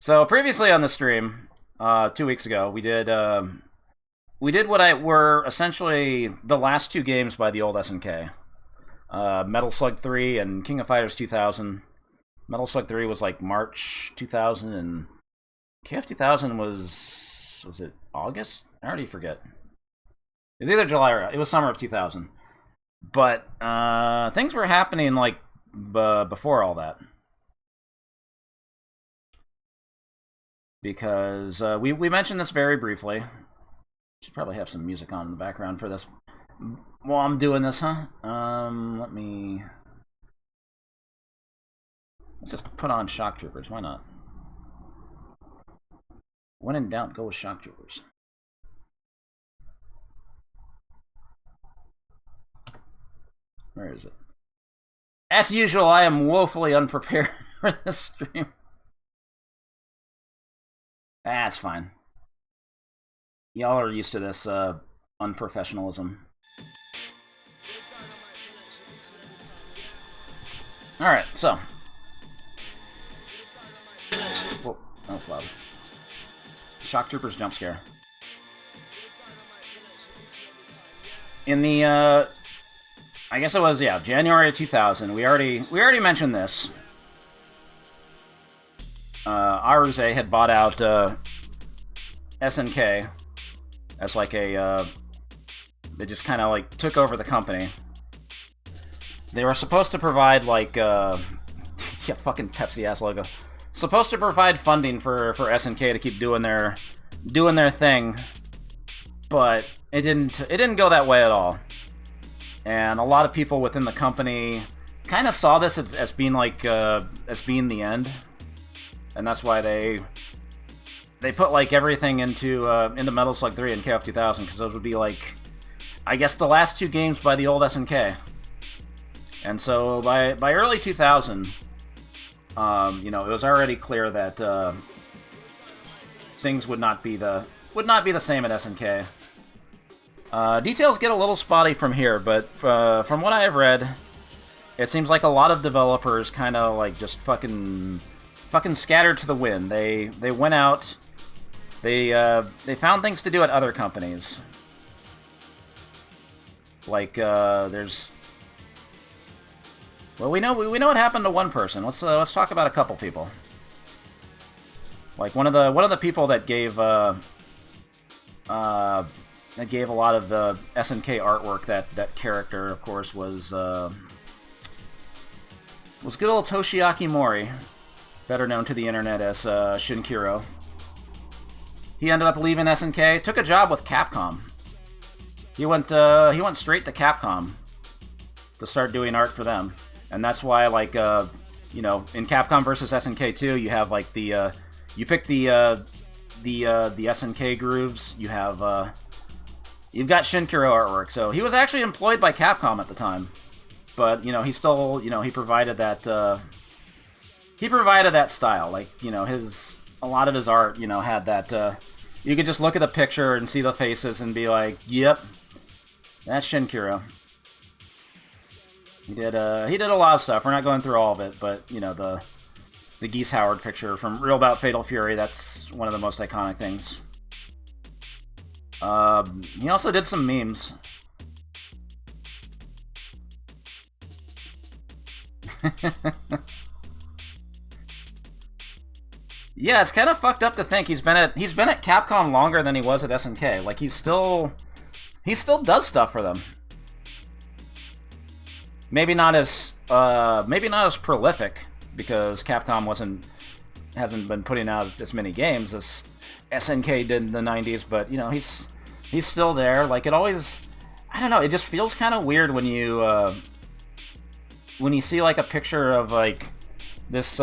So previously on the stream, 2 weeks ago, we did what were essentially the last two games by the old SNK, Metal Slug 3 and King of Fighters 2000. Metal Slug 3 was like March 2000, and KF 2000 was it August? I already forget. It was either July or it was summer of 2000. But things were happening like before all that. Because we mentioned this very briefly. Should probably have some music on in the background for this while I'm doing this, huh? Let's just put on Shock Troopers. Why not? When in doubt, go with Shock Troopers. Where is it? As usual, I am woefully unprepared for this stream. That's fine. Y'all are used to this unprofessionalism. Alright, so. Whoa, that was loud. Shock Troopers jump scare. In the, I guess it was, yeah, January of 2000. We already mentioned this. Aruze had bought out SNK as like a they just kind of like took over the company. They were supposed to provide like yeah, fucking Pepsi ass logo. Supposed to provide funding for SNK to keep doing their thing, but it didn't go that way at all. And a lot of people within the company kind of saw this as being like as being the end. And that's why they put like everything into Metal Slug 3 and KF 2000, because those would be like, I guess, the last two games by the old SNK. And so by early 2000, it was already clear that things would not be the same at SNK. Details get a little spotty from here, but from what I have read, it seems like a lot of developers kind of like just fucking scattered to the wind. They went out. They found things to do at other companies. Like there's. Well, we know what happened to one person. Let's talk about a couple people. Like one of the people that gave a lot of the SNK artwork. That character, of course, was good old Toshiaki Mori, better known to the internet as Shinkiro. He ended up leaving SNK, took a job with Capcom. He went straight to Capcom to start doing art for them, and that's why, like, in Capcom versus SNK 2, you have like the you pick the SNK grooves. You have you've got Shinkiro artwork. So he was actually employed by Capcom at the time, but he still he provided that. He provided that style, like, a lot of his art, had that, you could just look at the picture and see the faces and be like, yep, that's Shinkiro. He did a lot of stuff. We're not going through all of it, but, the Geese Howard picture from Real About Fatal Fury, that's one of the most iconic things. He also did some memes. Yeah, it's kind of fucked up to think he's been at Capcom longer than he was at SNK. Like, he still does stuff for them. Maybe not as prolific, because Capcom hasn't been putting out as many games as SNK did in the 90s, but he's still there. Like, it always, I don't know, it just feels kind of weird when you see like a picture of like this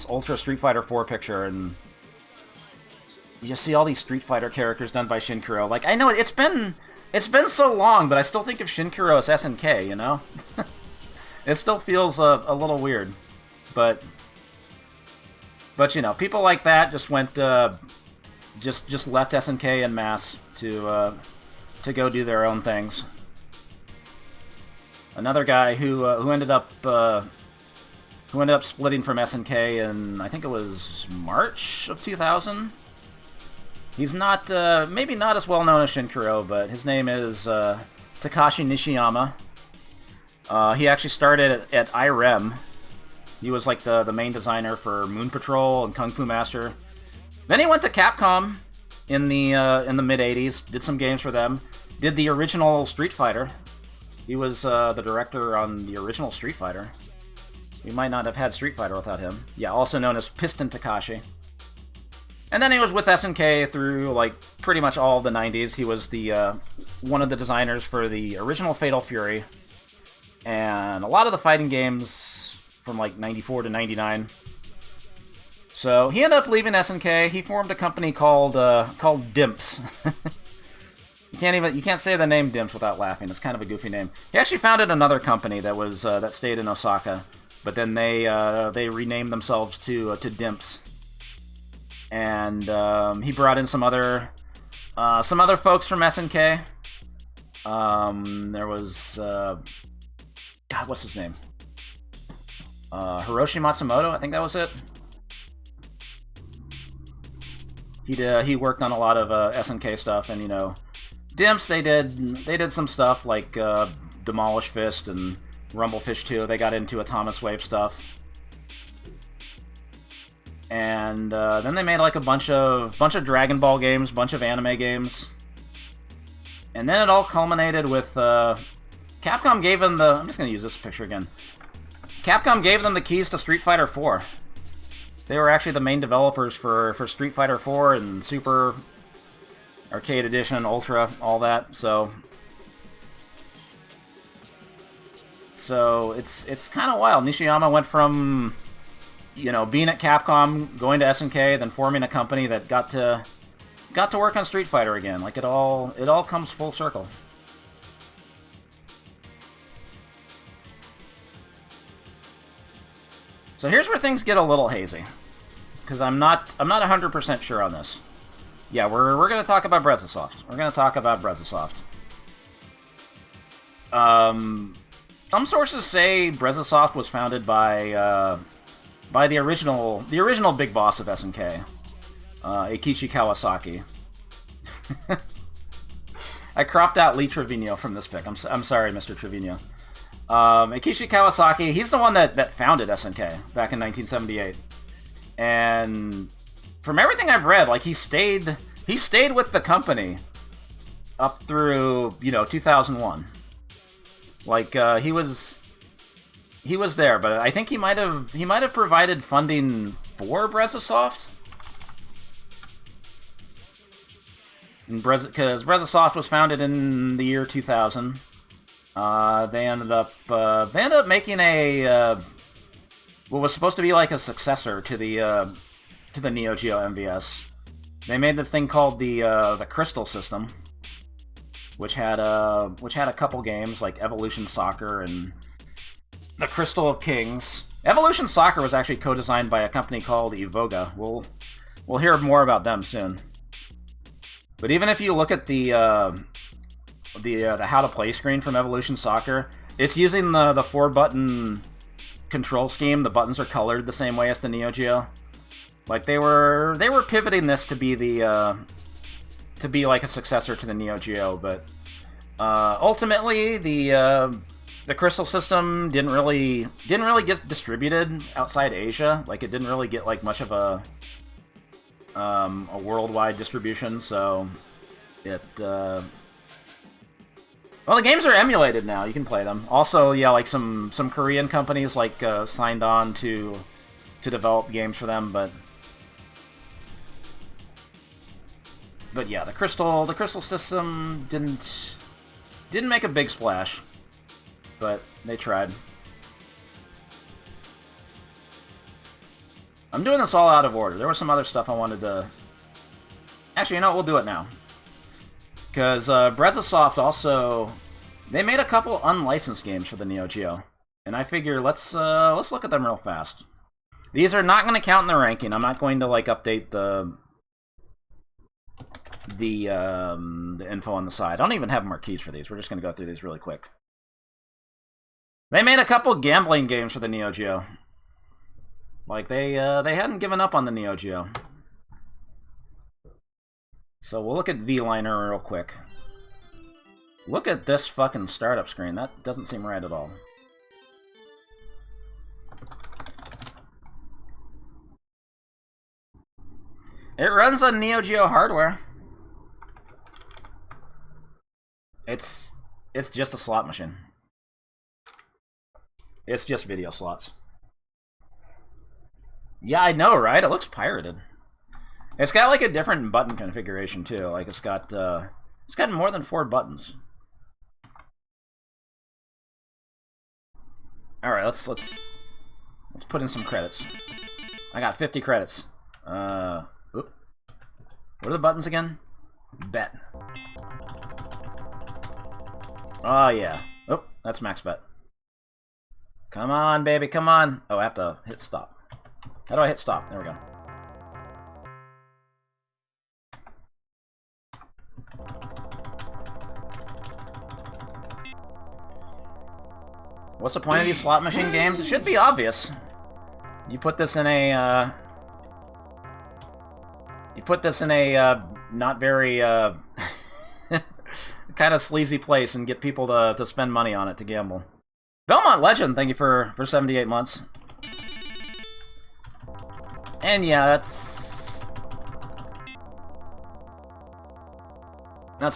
Ultra Street Fighter 4 picture, and you just see all these Street Fighter characters done by Shinkiro. Like, I know it's been so long, but I still think of Shinkiro as SNK. It still feels a little weird, but people like that just went just left SNK en masse to go do their own things. Another guy who ended up who ended up splitting from SNK in, I think it was March of 2000. He's not, maybe not as well known as Shinkuro, but his name is Takashi Nishiyama. He actually started at IREM. He was like the main designer for Moon Patrol and Kung Fu Master. Then he went to Capcom in the mid '80s. Did some games for them. Did the original Street Fighter. He was the director on the original Street Fighter. We might not have had Street Fighter without him. Yeah, also known as Piston Takashi. And then he was with SNK through like pretty much all of the '90s. He was the one of the designers for the original Fatal Fury and a lot of the fighting games from like '94 to '99. So he ended up leaving SNK. He formed a company called Dimps. You can't say the name Dimps without laughing. It's kind of a goofy name. He actually founded another company that was that stayed in Osaka, but then they renamed themselves to Dimps. And he brought in some other folks from SNK. There was God, what's his name? Hiroshi Matsumoto, I think that was it. He worked on a lot of SNK stuff, and Dimps they did some stuff like Demolish Fist and Rumblefish 2. They got into Atomic Wave stuff. And then they made like a bunch of Dragon Ball games, bunch of anime games, and then it all culminated with Capcom gave them the. I'm just gonna use this picture again. Capcom gave them the keys to Street Fighter 4. They were actually the main developers for Street Fighter 4 and Super, Arcade Edition, Ultra, all that. So it's kind of wild. Nishiyama went from being at Capcom, going to SNK, then forming a company that got to work on Street Fighter again. Like it all comes full circle. So here's where things get a little hazy, because I'm not 100% sure on this. Yeah, we're gonna talk about Brezzasoft. Some sources say Brezzasoft was founded by the original big boss of SNK, Eikichi Kawasaki. I cropped out Lee Trevino from this pic. I'm sorry, Mr. Trevino. Eikichi Kawasaki, he's the one that founded SNK back in 1978. And from everything I've read, like he stayed with the company up through 2001. Like he was there, but I think he might have provided funding for Brezzasoft. Because Brezzasoft was founded in the year 2000. They ended up making a what was supposed to be like a successor to the Neo-Geo MVS. They made this thing called the Crystal system, which had a couple games like Evolution Soccer and the Crystal of Kings. Evolution Soccer was actually co-designed by a company called Evoga. We'll hear more about them soon. But even if you look at the how to play screen from Evolution Soccer, it's using the 4-button control scheme. The buttons are colored the same way as the Neo-Geo. Like they were pivoting this to be like a successor to the Neo-Geo, but ultimately the Crystal system didn't really get distributed outside Asia. Like it didn't really get like much of a worldwide distribution, so it well, the games are emulated now. You can play them. Also, yeah, like some Korean companies like signed on to develop games for them, but yeah, the Crystal system didn't make a big splash, but they tried. I'm doing this all out of order. There was some other stuff I wanted to. Actually, we'll do it now. Because Brezzasoft also, they made a couple unlicensed games for the Neo-Geo, and I figure let's look at them real fast. These are not going to count in the ranking. I'm not going to like update the info on the side. I don't even have marquees for these. We're just going to go through these really quick. They made a couple gambling games for the Neo-Geo. Like, they hadn't given up on the Neo-Geo. So we'll look at V-Liner real quick. Look at this fucking startup screen. That doesn't seem right at all. It runs on Neo-Geo hardware. It's just a slot machine. It's just video slots. Yeah, I know, right? It looks pirated. It's got like a different button configuration too. Like it's got more than 4 buttons. All right, let's put in some credits. I got 50 credits. Oop. What are the buttons again? Bet. Oh yeah. Oh, that's max bet. Come on, baby, come on. Oh, I have to hit stop. How do I hit stop? There we go. What's the point of these slot machine games? It should be obvious. You put this in a, not very, kind of sleazy place and get people to spend money on it to gamble. Belmont Legend, thank you for 78 months. And yeah, that's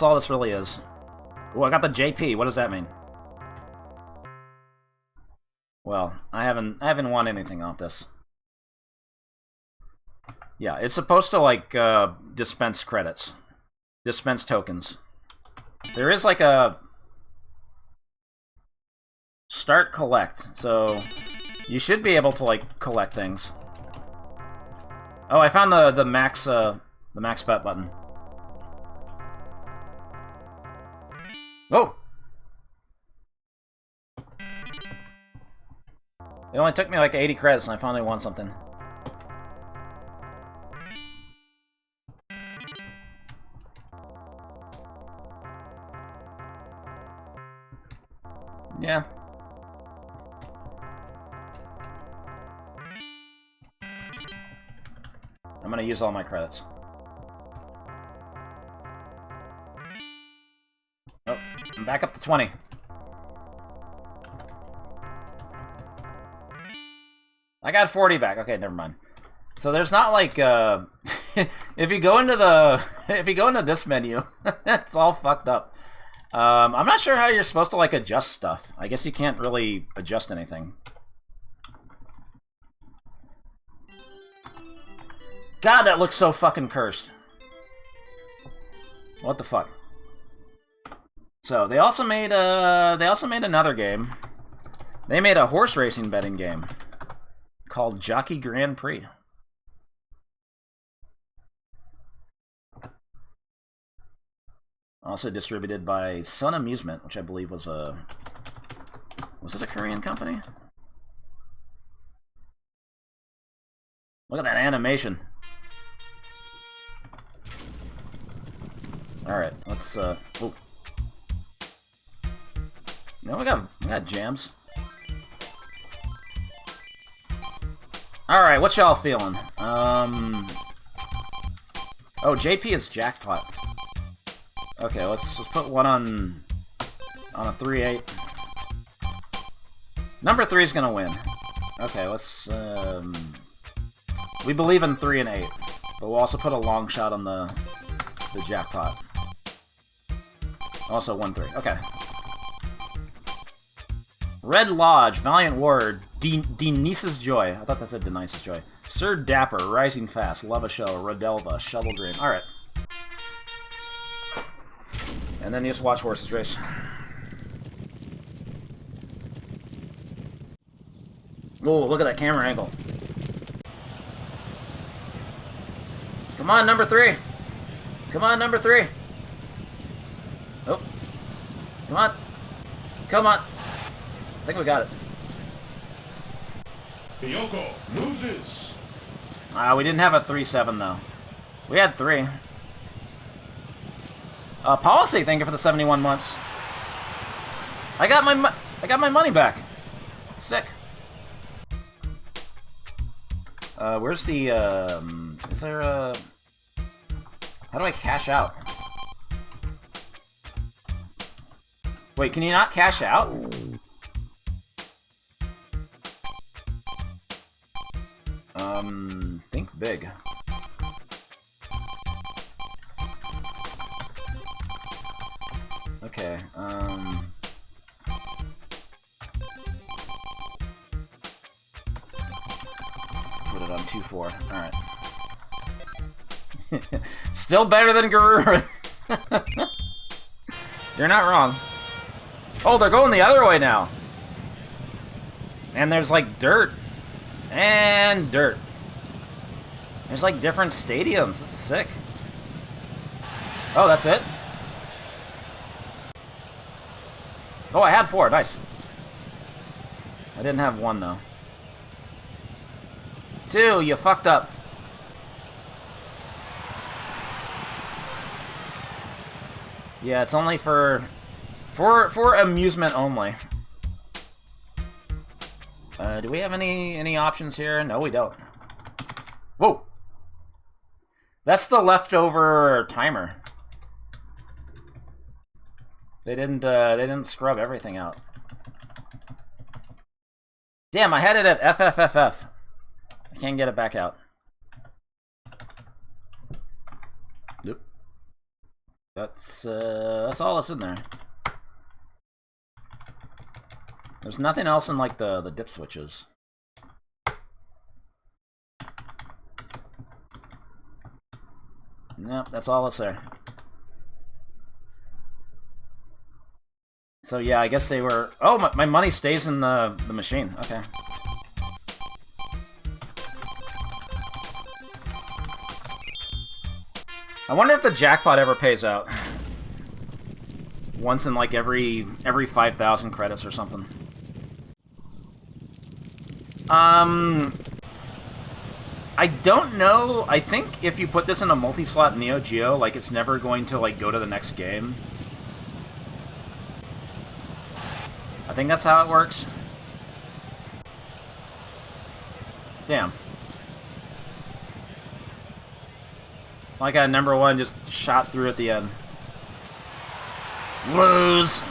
all this really is. Oh, I got the JP. What does that mean? Well, I haven't won anything off this. Yeah, it's supposed to like dispense credits, dispense tokens. There is like a start collect, so you should be able to like collect things. Oh, I found the max bet button. Oh. It only took me like 80 credits and I finally won something. Yeah. I'm gonna use all my credits. Oh, I'm back up to 20. I got 40 back. Okay, never mind. So there's not like if you go into this menu, it's all fucked up. I'm not sure how you're supposed to like adjust stuff. I guess you can't really adjust anything. God, that looks so fucking cursed. What the fuck? So they also made another game. They made a horse racing betting game called Jockey Grand Prix. Also distributed by Sun Amusement, which I believe was it a Korean company? Look at that animation. Alright, let's oh. No, we got jams. Alright, what y'all feeling? Oh, JP is jackpot. Okay, let's put one on a 3-8. Number 3 is gonna win. Okay, let's we believe in 3 and 8, but we'll also put a long shot on the jackpot. Also 1-3. Okay. Red Lodge, Valiant Warrior, Denise's Joy. I thought that said Denise's Joy. Sir Dapper, Rising Fast, Love a Show, Rodelva, Shovel Green. Alright. And then you just watch horses race. Oh, look at that camera angle. Come on, number 3. Come on, number 3. Oh. Come on. Come on. I think we got it. Yoko loses. We didn't have a 3-7 though. We had 3. Policy, thank you for the 71 months. I got my money back. Sick. Where's the, is there a... How do I cash out? Wait, can you not cash out? Think big. Okay, put it on 2-4. Alright. Still better than Garura. You're not wrong. Oh, they're going the other way now. And there's like dirt. And dirt. There's like different stadiums. This is sick. Oh, that's it? Oh, I had 4. Nice. I didn't have 1, though. 2, you fucked up. Yeah, it's only for amusement only. Do we have any options here? No, we don't. Whoa. That's the leftover timer. They didn't scrub everything out. Damn, I had it at FFFF. I can't get it back out. Nope. That's all that's in there. There's nothing else in like the dip switches. Nope, that's all that's there. So yeah, I guess they were... Oh, my money stays in the machine. Okay. I wonder if the jackpot ever pays out. Once in like every 5,000 credits or something. I don't know. I think if you put this in a multi-slot Neo-Geo, like, it's never going to, like, go to the next game. I think that's how it works. Damn. Like, number 1 just shot through at the end. Lose!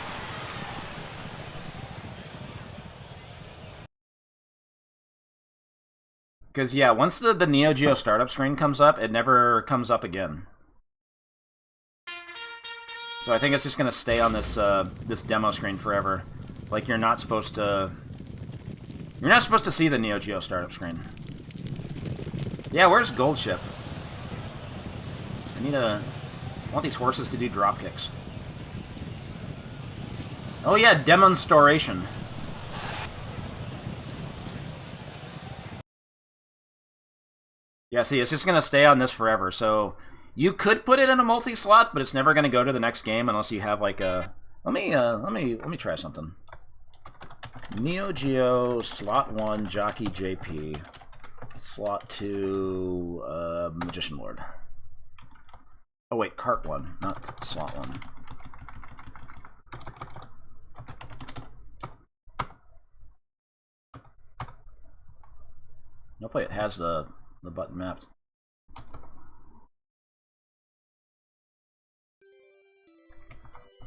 Because, yeah, once the Neo-Geo startup screen comes up, it never comes up again. So I think it's just going to stay on this this demo screen forever. Like, you're not supposed to see the Neo-Geo startup screen. Yeah, where's Gold Ship? I want these horses to do drop kicks. Oh yeah, demonstration. Yeah, see, it's just gonna stay on this forever. So you could put it in a multi-slot, but it's never gonna go to the next game unless you have like a. Let me try something. Neo-Geo slot 1 Jockey JP, slot 2 Magician Lord. Oh wait, cart 1, not slot 1. Hopefully it has the button mapped.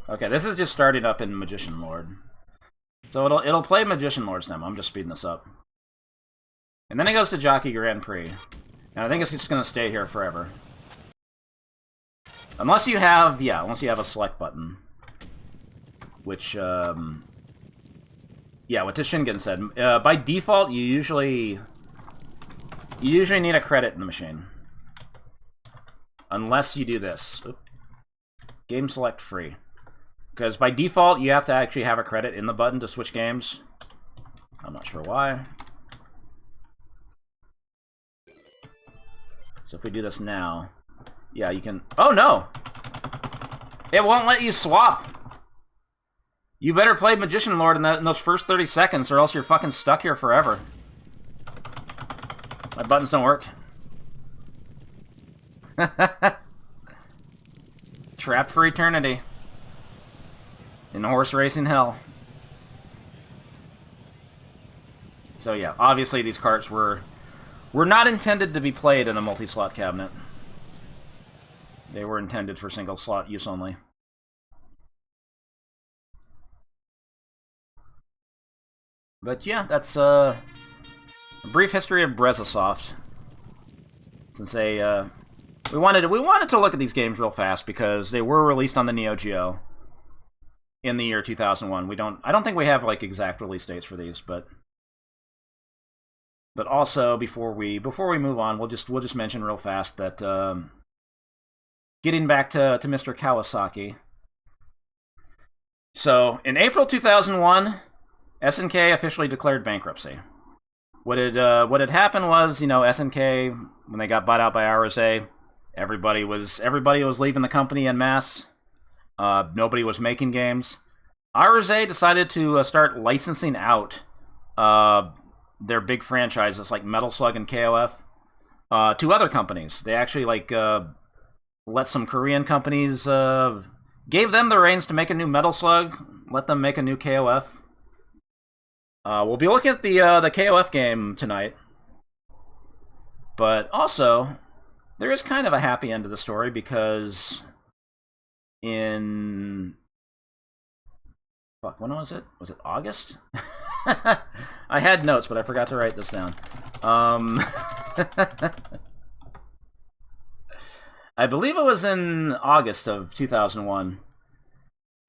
Okay, this is just starting up in Magician Lord. So it'll play Magician Lord's demo. I'm just speeding this up. And then it goes to Jockey Grand Prix. And I think it's just gonna stay here forever. Unless you have a select button. Which yeah, what Shingen said. By default you usually need a credit in the machine. Unless you do this. Oop. Game select free. Because by default, you have to actually have a credit in the button to switch games. I'm not sure why. So if we do this now, yeah, you can... Oh, no! It won't let you swap! You better play Magician Lord in those first 30 seconds, or else you're fucking stuck here forever. My buttons don't work. Trapped for eternity. In horse racing hell. So yeah, obviously these carts were were not intended to be played in a multi-slot cabinet. They were intended for single slot use only. But yeah, that's a brief history of Brezzasoft. Since they we wanted to look at these games real fast because they were released on the Neo-Geo in the year 2001. I don't think we have like exact release dates for these, but also before we move on, we'll just mention real fast that getting back to Mr. Kawasaki. So in April 2001, SNK officially declared bankruptcy. What had happened was, SNK, when they got bought out by RSA, everybody was leaving the company en masse. Nobody was making games. RSA decided to start licensing out their big franchises like Metal Slug and KOF to other companies. They actually let some Korean companies gave them the reins to make a new Metal Slug, let them make a new KOF. We'll be looking at the KOF game tonight, but also there is kind of a happy end to the story because when was it? Was it August? I had notes, but I forgot to write this down. I believe it was in August of 2001.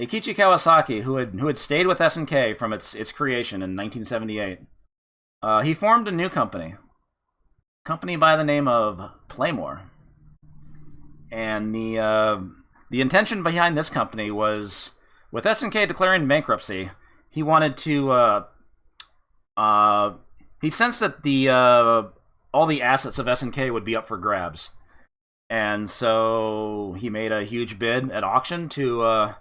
Eikichi Kawasaki, who had stayed with SNK from its creation in 1978, he formed a new company by the name of Playmore. And the intention behind this company was, with SNK declaring bankruptcy, he wanted to he sensed that all the assets of SNK would be up for grabs, and so he made a huge bid at auction to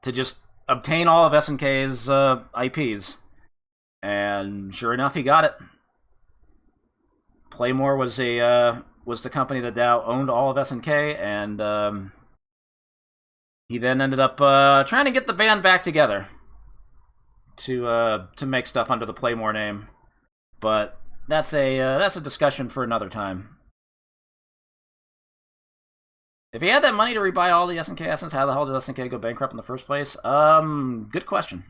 just obtain all of SNK's IPs. And sure enough, he got it. Playmore was the company that now owned all of SNK, and he then ended up trying to get the band back together to make stuff under the Playmore name. But that's a discussion for another time. If he had that money to rebuy all the SNK assets, how the hell did SNK go bankrupt in the first place? Good question.